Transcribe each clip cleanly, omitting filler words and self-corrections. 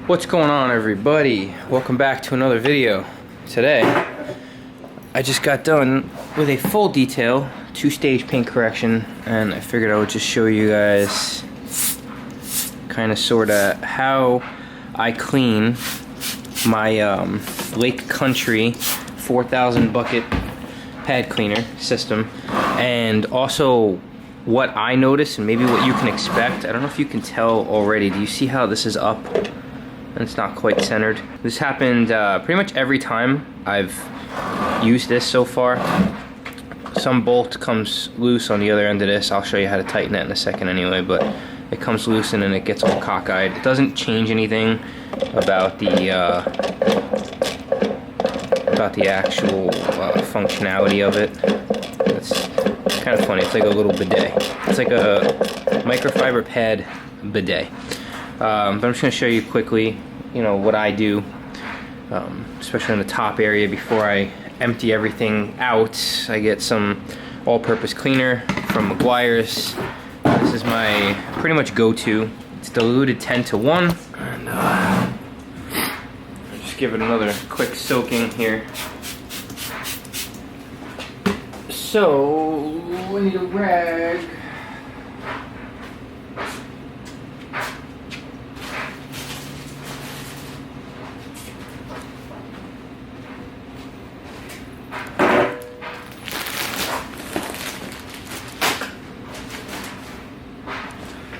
What's going on, everybody? Welcome back to another video. Today I just got done with a full detail 2-stage paint correction, and I figured I would just show you guys kind of sorta how I clean my Lake Country 4,000 bucket pad cleaner system, and also what I noticed and maybe what you can expect. I don't know if you can tell already. Do you see how this is up and it's not quite centered? This happened pretty much every time I've used this so far. Some bolt comes loose on the other end of this. I'll show you how to tighten that in a second anyway, but it comes loose and then it gets all cockeyed. It doesn't change anything about the actual functionality of it. It's kind of funny. It's like a little bidet. It's like a microfiber pad bidet. But I'm just going to show you quickly, you know, what I do, especially in the top area. Before I empty everything out, I get some all-purpose cleaner from Meguiar's. This is my pretty much go-to. It's diluted 10:1, and I'll just give it another quick soaking here. So I need a rag.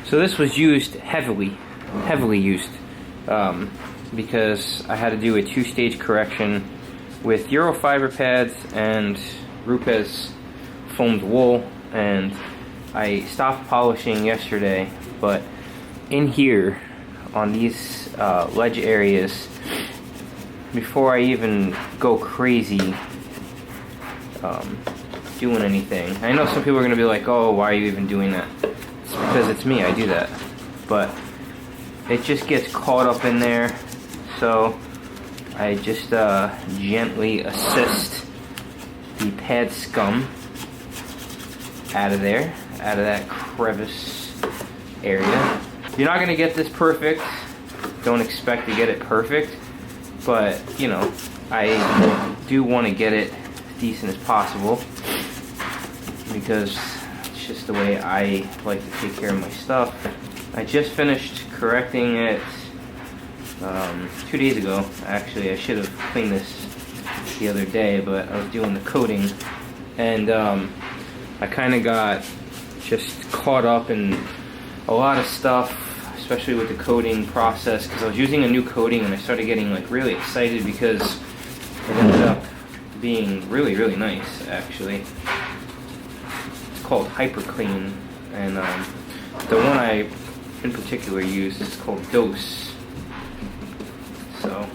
So this was used heavily used, because I had to do a 2-stage correction with Eurofiber pads and Rupes foamed wool, and I stopped polishing yesterday, but in here on these ledge areas, before I even go crazy doing anything, I know some people are going to be like, oh, why are you even doing that? Because it's me, I do that, but it just gets caught up in there, so I just gently assist the pad scum out of there, out of that crevice area. You're not going to get this perfect, don't expect to get it perfect, but you know, I do want to get it as decent as possible, because just the way I like to take care of my stuff. I just finished correcting it 2 days ago. Actually, I should have cleaned this the other day, but I was doing the coating, and I kind of got just caught up in a lot of stuff, especially with the coating process, because I was using a new coating and I started getting like really excited because it ended up being really, really nice, actually. Called Hyper Clean, and the one I in particular use is called Dose. So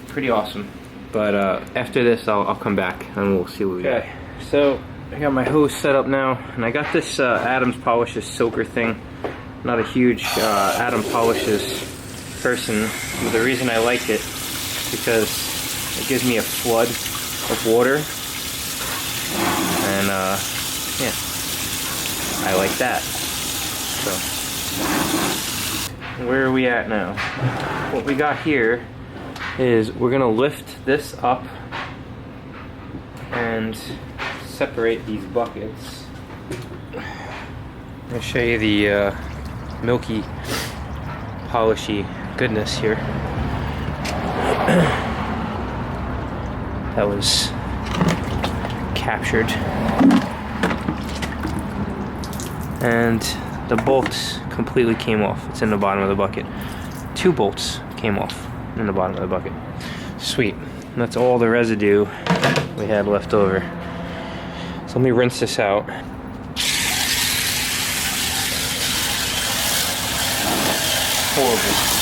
pretty awesome. But after this, I'll come back and we'll see what we got. Okay, so I got my hose set up now, and I got this Adams Polishes soaker thing. Not a huge Adam Polishes person, but the reason I like it is because it gives me a flood of water. And yeah, I like that. So where are we at now? What we got here is we're gonna lift this up and separate these buckets. I'm gonna show you the milky polishy goodness here. That was captured, and the bolts completely came off. It's in the bottom of the bucket. 2 bolts came off in the bottom of the bucket. Sweet. That's all the residue we had left over. So let me rinse this out. Horrible.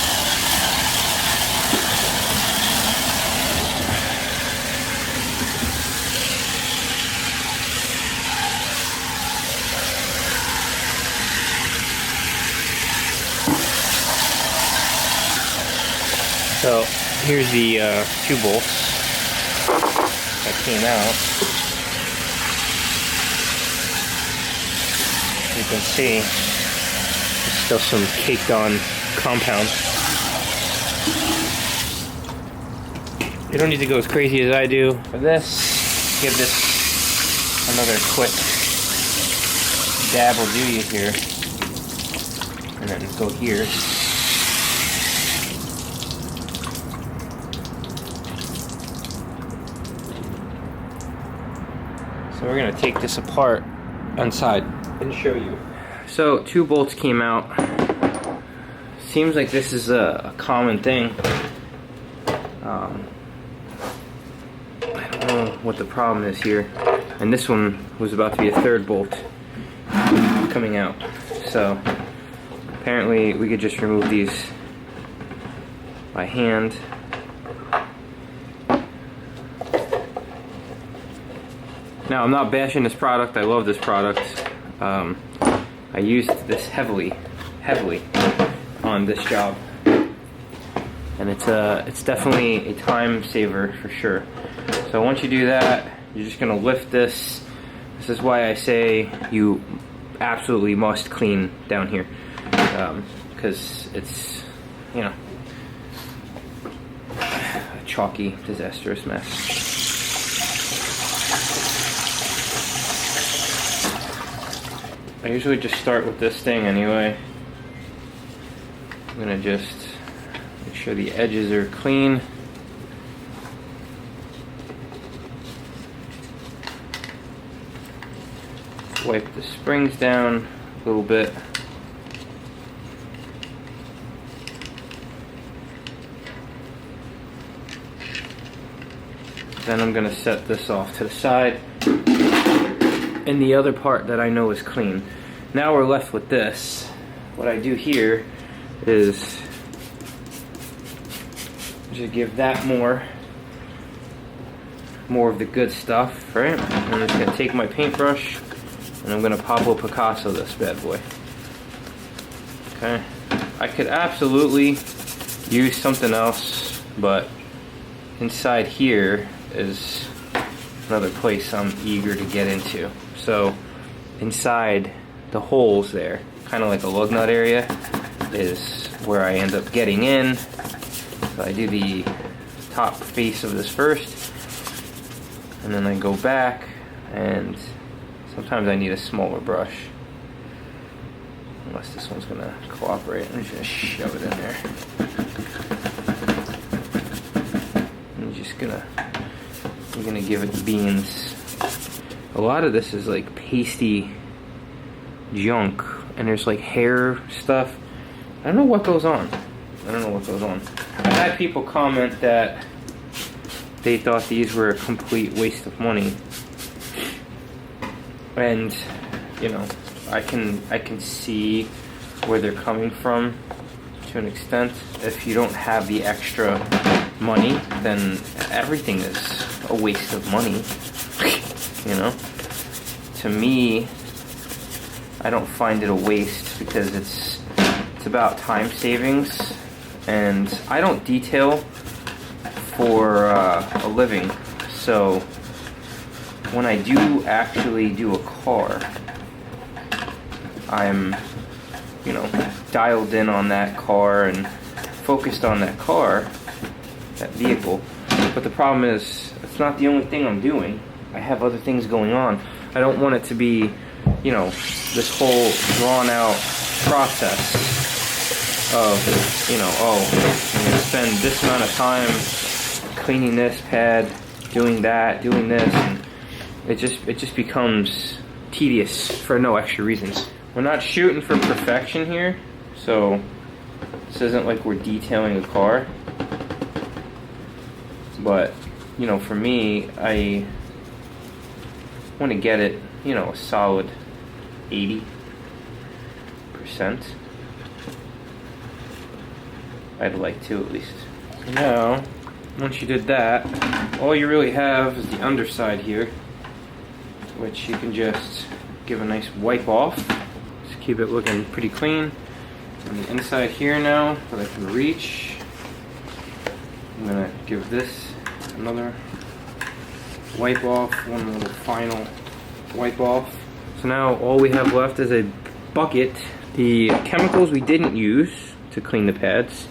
So here's the 2 bolts that came out. You can see there's still some caked on compound. You don't need to go as crazy as I do for this. Give this another quick dab will do you here. And then go here. So we're gonna take this apart inside and show you. So 2 bolts came out. Seems like this is a common thing. I don't know what the problem is here. And this one was about to be a 3rd bolt coming out. So apparently we could just remove these by hand. Now, I'm not bashing this product. I love this product. I used this heavily on this job, and it's definitely a time saver for sure. So once you do that, you're just gonna lift this. This is why I say you absolutely must clean down here, because it's, you know, a chalky, disastrous mess. I usually just start with this thing anyway. I'm gonna just make sure the edges are clean. Wipe the springs down a little bit. Then I'm gonna set this off to the side. And the other part that I know is clean. Now we're left with this. What I do here is just give that more of the good stuff, right? I'm just gonna take my paintbrush and I'm gonna Pablo Picasso this bad boy. Okay. I could absolutely use something else, but inside here is another place I'm eager to get into. So inside the holes there, kind of like a lug nut area, is where I end up getting in. So I do the top face of this first, and then I go back, and sometimes I need a smaller brush. Unless this one's gonna cooperate. I'm just gonna shove it in there. I'm gonna give it the beans. A lot of this is like pasty junk, and there's like hair stuff. I don't know what goes on. I've had people comment that they thought these were a complete waste of money, and you know, I can see where they're coming from to an extent. If you don't have the extra money, then everything is a waste of money. You know, to me, I don't find it a waste because it's about time savings, and I don't detail for a living. So when I do actually do a car, I'm, you know, dialed in on that car and focused on that car, that vehicle. But the problem is, it's not the only thing I'm doing. I have other things going on. I don't want it to be, you know, this whole drawn out process of, you know, oh, I'm going to spend this amount of time cleaning this pad, doing that, doing this, and it just becomes tedious for no extra reasons. We're not shooting for perfection here, so this isn't like we're detailing a car. But, you know, for me, I want to get it, you know, a solid 80%. I'd like to, at least. So now, once you did that, all you really have is the underside here, which you can just give a nice wipe off. Just keep it looking pretty clean. And the inside here now, that I can reach, I'm gonna give this another wipe off, one little final wipe off. So now all we have left is a bucket. The chemicals we didn't use to clean the pads,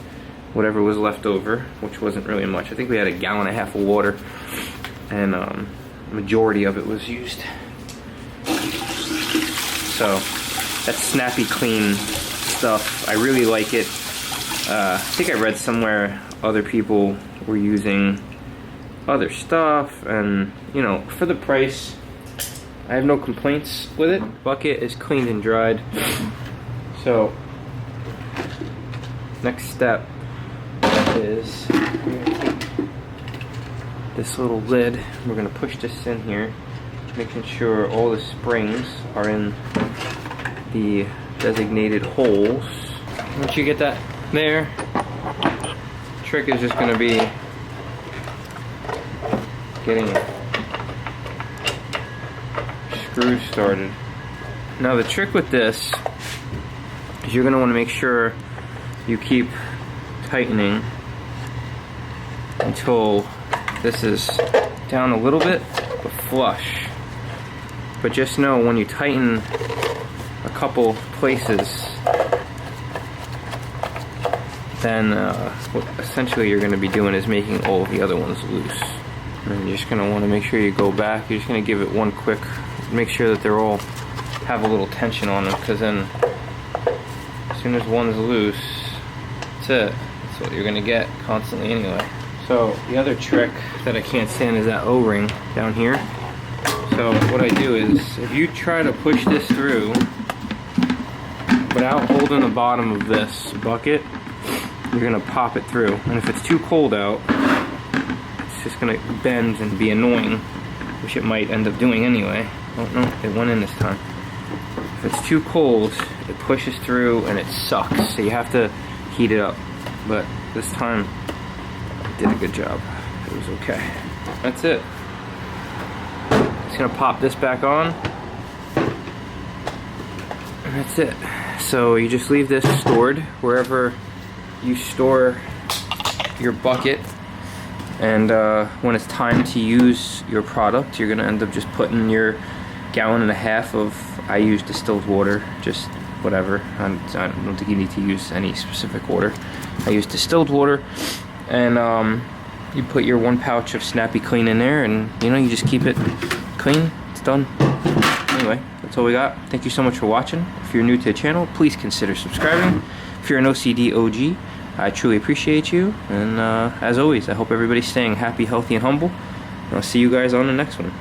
whatever was left over, which wasn't really much. I think we had 1.5 gallons of water, and majority of it was used. So that's snappy clean stuff. I really like it. I think I read somewhere other people were using other stuff, and you know, for the price, I have no complaints with it. Bucket is cleaned and dried. So next step is this little lid. We're gonna push this in here, making sure all the springs are in the designated holes. Once you get that there, trick is just gonna be getting screws started. Now the trick with this is you're gonna want to make sure you keep tightening until this is down a little bit but flush. But just know when you tighten a couple places, then what essentially you're going to be doing is making all of the other ones loose. And you're just going to want to make sure you go back. You're just going to give it one quick, make sure that they're all have a little tension on them, because then as soon as one's loose, that's it. That's what you're going to get constantly anyway. So the other trick that I can't stand is that O-ring down here. So what I do is, if you try to push this through without holding the bottom of this bucket, you're gonna pop it through. And if it's too cold out, it's just gonna bend and be annoying, which it might end up doing anyway. Oh no, it went in this time. If it's too cold, it pushes through and it sucks. So you have to heat it up. But this time, I did a good job. It was okay. That's it. Just gonna pop this back on. And that's it. So you just leave this stored wherever you store your bucket, and when it's time to use your product, you're gonna end up just putting your 1.5 gallons of, I use distilled water, just whatever. I don't think you need to use any specific water. I use distilled water, and you put your 1 pouch of Snappy Clean in there, and you know, you just keep it clean. It's done. Anyway, that's all we got. Thank you so much for watching. If you're new to the channel, please consider subscribing. If you're an OCD OG, I truly appreciate you. And as always, I hope everybody's staying happy, healthy, and humble. And I'll see you guys on the next one.